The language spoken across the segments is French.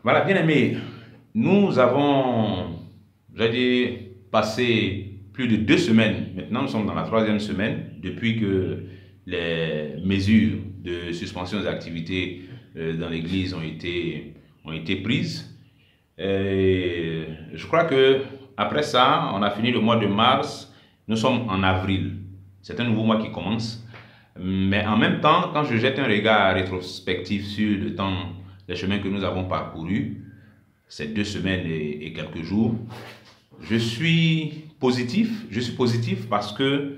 Voilà, bien aimé, nous avons, j'ai dit, passé plus de 2 semaines. Maintenant, nous sommes dans la troisième semaine depuis que les mesures de suspension des activités dans l'Église ont été prises. Et je crois que après ça, on a fini le mois de mars, nous sommes en avril. C'est un nouveau mois qui commence. Mais en même temps, quand je jette un regard rétrospectif sur le temps, les chemins que nous avons parcourus, ces 2 semaines et quelques jours, je suis positif. Je suis positif parce que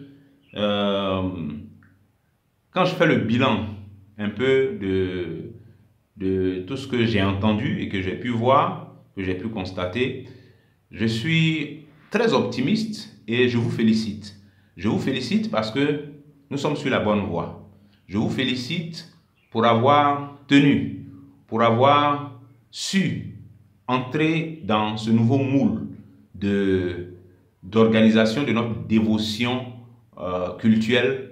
quand je fais le bilan un peu de tout ce que j'ai entendu et que j'ai pu voir, que j'ai pu constater, je suis très optimiste et je vous félicite. Je vous félicite parce que nous sommes sur la bonne voie. Je vous félicite pour avoir tenu, pour avoir su entrer dans ce nouveau moule d'organisation de notre dévotion cultuelle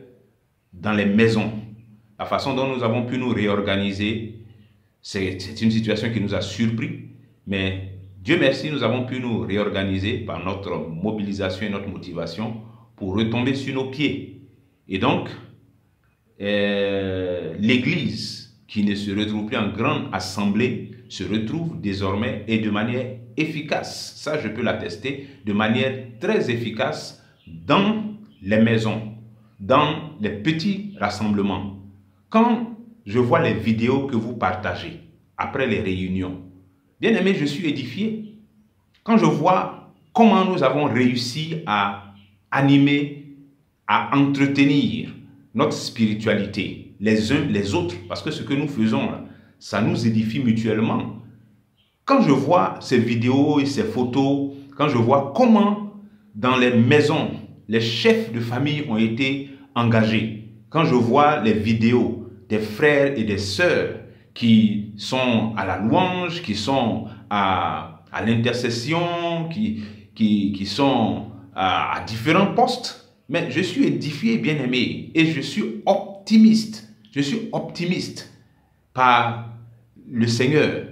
dans les maisons. La façon dont nous avons pu nous réorganiser, c'est une situation qui nous a surpris, mais Dieu merci, nous avons pu nous réorganiser par notre mobilisation et notre motivation pour retomber sur nos pieds. Et donc, l'Église, qui ne se retrouve plus en grande assemblée, se retrouve désormais et de manière efficace, ça je peux l'attester, de manière très efficace dans les maisons, dans les petits rassemblements. Quand je vois les vidéos que vous partagez après les réunions, bien aimé, je suis édifié. Quand je vois comment nous avons réussi à animer, à entretenir notre spiritualité, les uns les autres, parce que ce que nous faisons, ça nous édifie mutuellement. Quand je vois ces vidéos et ces photos, quand je vois comment dans les maisons, les chefs de famille ont été engagés, quand je vois les vidéos des frères et des sœurs qui sont à la louange, qui sont à l'intercession, qui sont à différents postes, mais je suis édifié, bien-aimé, et je suis optimiste. Je suis optimiste par le Seigneur.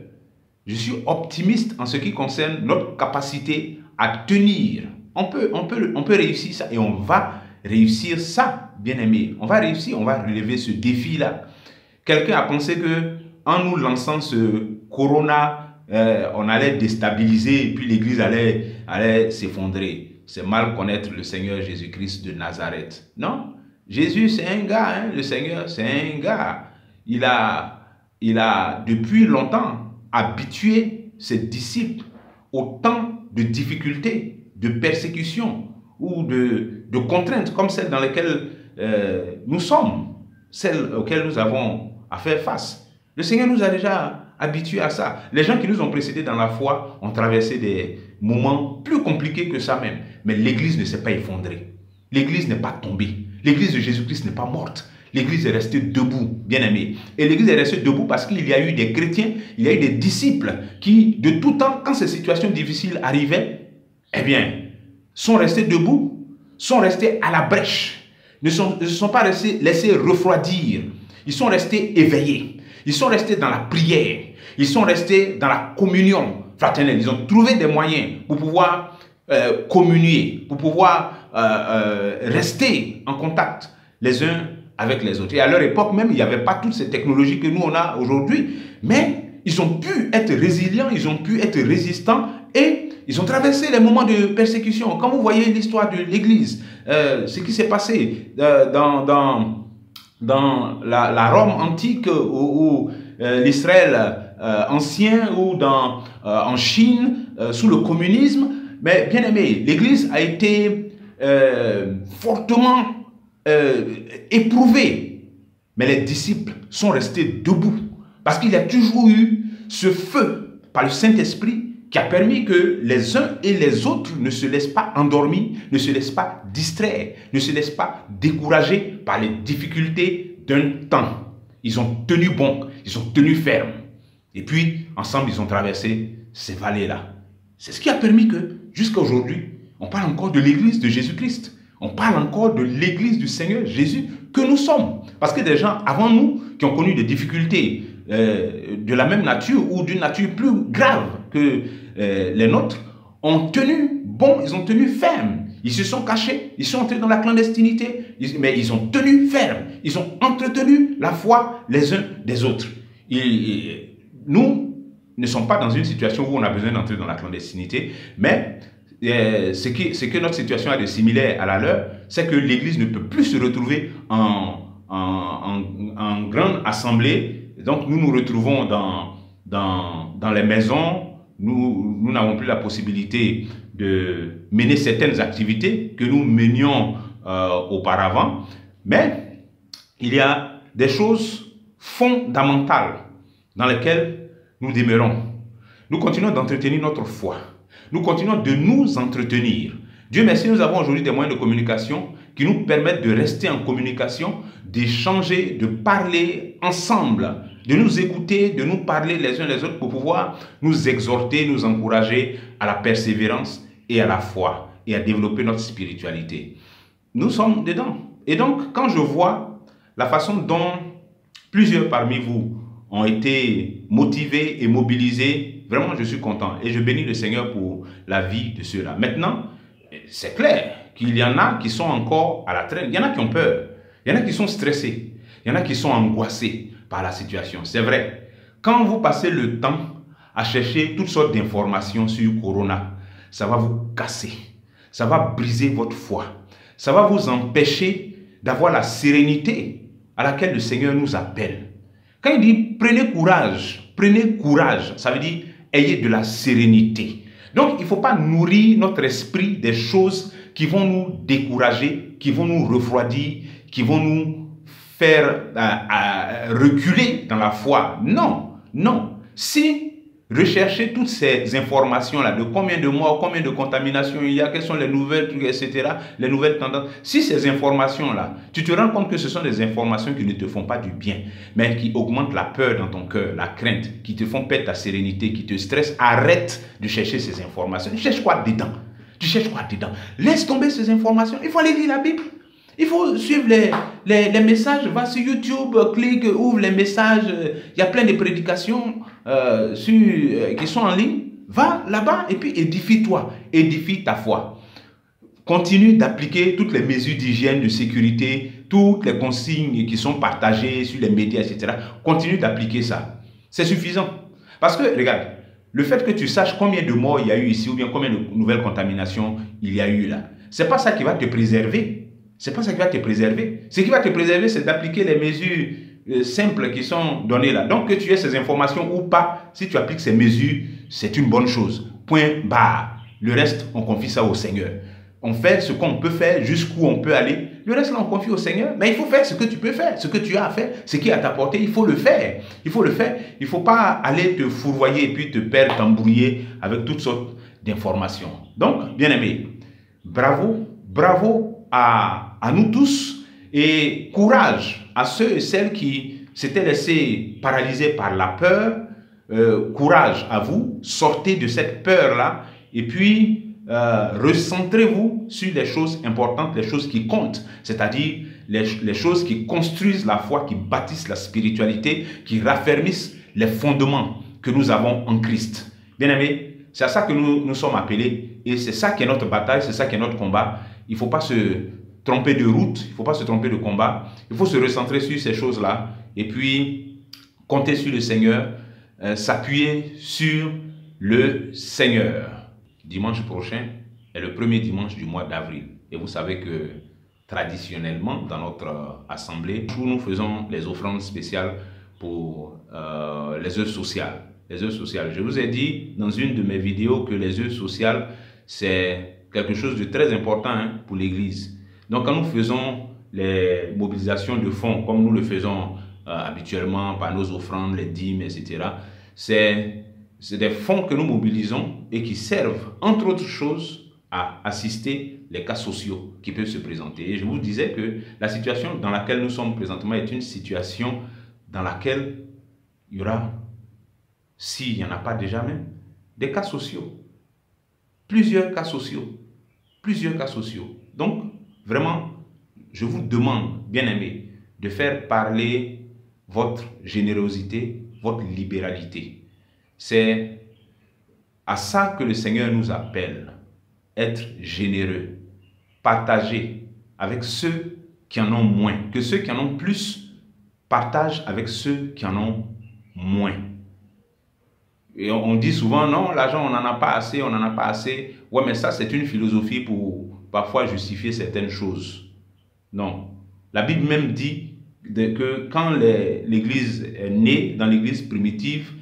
Je suis optimiste en ce qui concerne notre capacité à tenir. On peut réussir ça et on va réussir ça, bien-aimé. On va réussir, on va relever ce défi-là. Quelqu'un a pensé que en nous lançant ce corona, on allait déstabiliser et puis l'Église allait s'effondrer. C'est mal connaître le Seigneur Jésus-Christ de Nazareth. Non, Jésus c'est un gars, hein? Le Seigneur c'est un gars. Il a depuis longtemps habitué ses disciples au temps de difficultés, de persécutions ou de contraintes comme celles dans lesquelles nous sommes, celles auxquelles nous avons à faire face. Le Seigneur nous a déjà habitués à ça. Les gens qui nous ont précédés dans la foi ont traversé des moments plus compliqués que ça même. Mais l'Église ne s'est pas effondrée. L'Église n'est pas tombée. L'Église de Jésus-Christ n'est pas morte. L'Église est restée debout, bien-aimé. Et l'Église est restée debout parce qu'il y a eu des chrétiens, il y a eu des disciples qui, de tout temps, quand ces situations difficiles arrivaient, eh bien, sont restés debout, sont restés à la brèche, ne se sont pas laissés refroidir. Ils sont restés éveillés. Ils sont restés dans la prière. Ils sont restés dans la communion fraternelle. Ils ont trouvé des moyens pour pouvoir communier, pour pouvoir rester en contact les uns avec les autres. Et à leur époque même, il n'y avait pas toutes ces technologies que nous on a aujourd'hui. Mais ils ont pu être résilients, ils ont pu être résistants et ils ont traversé les moments de persécution. Quand vous voyez l'histoire de l'Église, ce qui s'est passé dans la Rome antique ou l'Israël ancien ou en Chine sous le communisme, mais bien aimé, l'Église a été fortement éprouvée, mais les disciples sont restés debout parce qu'il y a toujours eu ce feu par le Saint-Esprit qui a permis que les uns et les autres ne se laissent pas endormir, ne se laissent pas distraire, ne se laissent pas décourager par les difficultés d'un temps. Ils ont tenu bon, ils ont tenu ferme. Et puis, ensemble, ils ont traversé ces vallées-là. C'est ce qui a permis que, jusqu'à aujourd'hui, on parle encore de l'Église de Jésus-Christ. On parle encore de l'Église du Seigneur Jésus que nous sommes. Parce que des gens avant nous, qui ont connu des difficultés de la même nature ou d'une nature plus grave que les nôtres, ont tenu bon, ils ont tenu ferme. Ils se sont cachés, ils sont entrés dans la clandestinité, mais ils ont tenu ferme. Ils ont entretenu la foi les uns des autres. Nous ne sommes pas dans une situation où on a besoin d'entrer dans la clandestinité, mais ce que notre situation a de similaire à la leur, c'est que l'Église ne peut plus se retrouver en grande assemblée. Donc nous nous retrouvons dans les maisons. Nous n'avons plus la possibilité de mener certaines activités que nous menions auparavant. Mais il y a des choses fondamentales dans lesquelles nous demeurons. Nous continuons d'entretenir notre foi. Nous continuons de nous entretenir. Dieu merci, nous avons aujourd'hui des moyens de communication qui nous permettent de rester en communication, d'échanger, de parler ensemble, de nous écouter, de nous parler les uns les autres pour pouvoir nous exhorter, nous encourager à la persévérance et à la foi et à développer notre spiritualité. Nous sommes dedans. Et donc, quand je vois la façon dont plusieurs parmi vous ont été motivés et mobilisés, vraiment je suis content et je bénis le Seigneur pour la vie de ceux-là. Maintenant, c'est clair qu'il y en a qui sont encore à la traîne, il y en a qui ont peur, il y en a qui sont stressés, il y en a qui sont angoissés par la situation. C'est vrai, quand vous passez le temps à chercher toutes sortes d'informations sur Corona, ça va vous casser, ça va briser votre foi, ça va vous empêcher d'avoir la sérénité à laquelle le Seigneur nous appelle. Quand il dit prenez courage, ça veut dire ayez de la sérénité. Donc il ne faut pas nourrir notre esprit des choses qui vont nous décourager, qui vont nous refroidir, qui vont nous faire reculer dans la foi. Non, non. Si rechercher toutes ces informations-là, de combien de morts, combien de contaminations il y a, quelles sont les nouvelles trucs, etc., les nouvelles tendances, si ces informations-là, tu te rends compte que ce sont des informations qui ne te font pas du bien, mais qui augmentent la peur dans ton cœur, la crainte, qui te font perdre ta sérénité, qui te stressent, arrête de chercher ces informations. Tu cherches quoi dedans? Tu cherches quoi dedans? Laisse tomber ces informations. Il faut aller lire la Bible. Il faut suivre les messages. Va sur YouTube, clique, ouvre les messages. Il y a plein de prédications qui sont en ligne. Va là-bas et puis édifie-toi. Édifie ta foi. Continue d'appliquer toutes les mesures d'hygiène, de sécurité, toutes les consignes qui sont partagées sur les médias, etc. Continue d'appliquer ça. C'est suffisant. Parce que, regarde, le fait que tu saches combien de morts il y a eu ici ou bien combien de nouvelles contaminations il y a eu là, c'est pas ça qui va te préserver. C'est pas ça qui va te préserver. Ce qui va te préserver, c'est d'appliquer les mesures simples qui sont données là. Donc, que tu aies ces informations ou pas, si tu appliques ces mesures, c'est une bonne chose. Point barre. Le reste, on confie ça au Seigneur. On fait ce qu'on peut faire, jusqu'où on peut aller. Le reste, là, on confie au Seigneur. Mais il faut faire ce que tu peux faire, ce que tu as à faire, ce qui est à ta portée. Il faut le faire. Il faut le faire. Il ne faut pas aller te fourvoyer et puis te perdre, t'embrouiller avec toutes sortes d'informations. Donc, bien aimé, bravo, bravo à nous tous et courage à ceux et celles qui s'étaient laissés paralyser par la peur. Courage à vous, sortez de cette peur-là et puis recentrez-vous sur les choses importantes, les choses qui comptent, c'est-à-dire les choses qui construisent la foi, qui bâtissent la spiritualité, qui raffermissent les fondements que nous avons en Christ. Bien aimés, c'est à ça que nous sommes appelés et c'est ça qui est notre bataille, c'est ça qui est notre combat. Il ne faut pas se tromper de route, il ne faut pas se tromper de combat. Il faut se recentrer sur ces choses-là et puis compter sur le Seigneur, s'appuyer sur le Seigneur. Dimanche prochain est le premier dimanche du mois d'avril. Et vous savez que traditionnellement, dans notre assemblée, nous faisons les offrandes spéciales pour les œuvres sociales. Les œuvres sociales. Je vous ai dit dans une de mes vidéos que les œuvres sociales, c'est quelque chose de très important pour l'Église. Donc quand nous faisons les mobilisations de fonds, comme nous le faisons habituellement par nos offrandes, les dîmes, etc., c'est des fonds que nous mobilisons et qui servent, entre autres choses, à assister les cas sociaux qui peuvent se présenter. Et je vous disais que la situation dans laquelle nous sommes présentement est une situation dans laquelle il y aura, s'il n'y en a pas déjà même, des cas sociaux. Plusieurs cas sociaux. Plusieurs cas sociaux. Donc, vraiment, je vous demande, bien aimés, de faire parler votre générosité, votre libéralité. C'est à ça que le Seigneur nous appelle. Être généreux, partager avec ceux qui en ont moins, que ceux qui en ont plus partagent avec ceux qui en ont moins. Et on dit souvent, non, l'argent, on n'en a pas assez, on n'en a pas assez. Ouais, mais ça, c'est une philosophie pour parfois justifier certaines choses. Non. La Bible même dit que quand l'Église est née, dans l'Église primitive,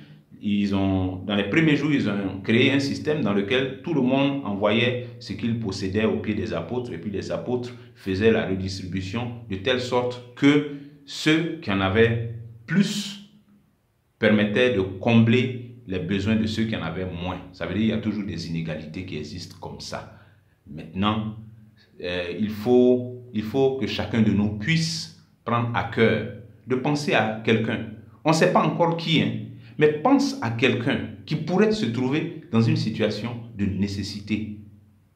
dans les premiers jours, ils ont créé un système dans lequel tout le monde envoyait ce qu'il possédait au pied des apôtres, et puis les apôtres faisaient la redistribution de telle sorte que ceux qui en avaient plus permettaient de combler les besoins de ceux qui en avaient moins. Ça veut dire qu'il y a toujours des inégalités qui existent comme ça. Maintenant, il faut que chacun de nous puisse prendre à cœur de penser à quelqu'un. On ne sait pas encore qui, hein, mais pense à quelqu'un qui pourrait se trouver dans une situation de nécessité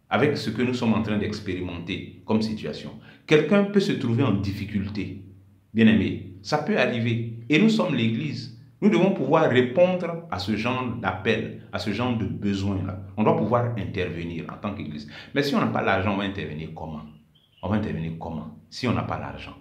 avec ce que nous sommes en train d'expérimenter comme situation. Quelqu'un peut se trouver en difficulté. Bien aimé, ça peut arriver. Et nous sommes l'Église. Nous devons pouvoir répondre à ce genre d'appel, à ce genre de besoin-là. On doit pouvoir intervenir en tant qu'Église. Mais si on n'a pas l'argent, on va intervenir comment? On va intervenir comment si on n'a pas l'argent?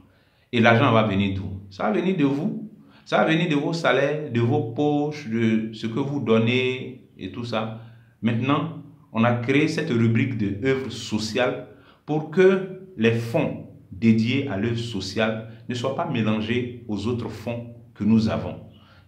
Et l'argent va venir d'où? Ça va venir de vous. Ça va venir de vos salaires, de vos poches, de ce que vous donnez et tout ça. Maintenant, on a créé cette rubrique de œuvres sociales pour que les fonds dédiés à l'œuvre sociale ne soient pas mélangés aux autres fonds que nous avons.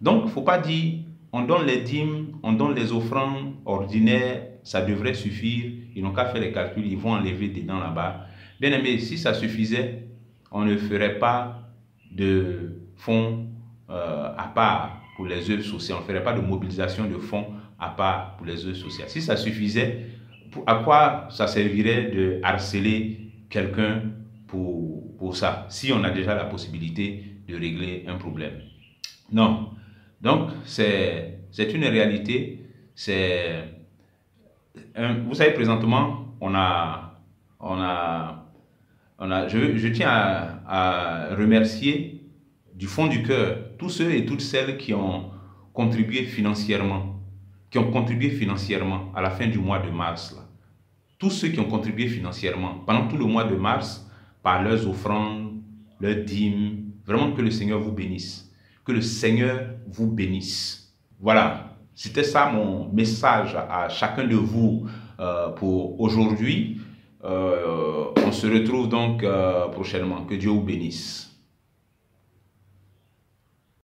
Donc, il ne faut pas dire, on donne les dîmes, on donne les offrandes ordinaires, ça devrait suffire. Ils n'ont qu'à faire les calculs, ils vont enlever dedans là-bas. Bien aimé, si ça suffisait, on ne ferait pas de fonds à part pour les œuvres sociales. On ne ferait pas de mobilisation de fonds à part pour les œuvres sociales. Si ça suffisait, à quoi ça servirait de harceler quelqu'un pour ça, si on a déjà la possibilité de régler un problème? Non. Donc, c'est une réalité. Vous savez, présentement, je tiens à remercier du fond du cœur tous ceux et toutes celles qui ont contribué financièrement, à la fin du mois de mars. Là. Tous ceux qui ont contribué financièrement pendant tout le mois de mars par leurs offrandes, leurs dîmes. Vraiment que le Seigneur vous bénisse. Que le Seigneur vous bénisse. Voilà, c'était ça mon message à chacun de vous pour aujourd'hui. On se retrouve donc prochainement. Que Dieu vous bénisse.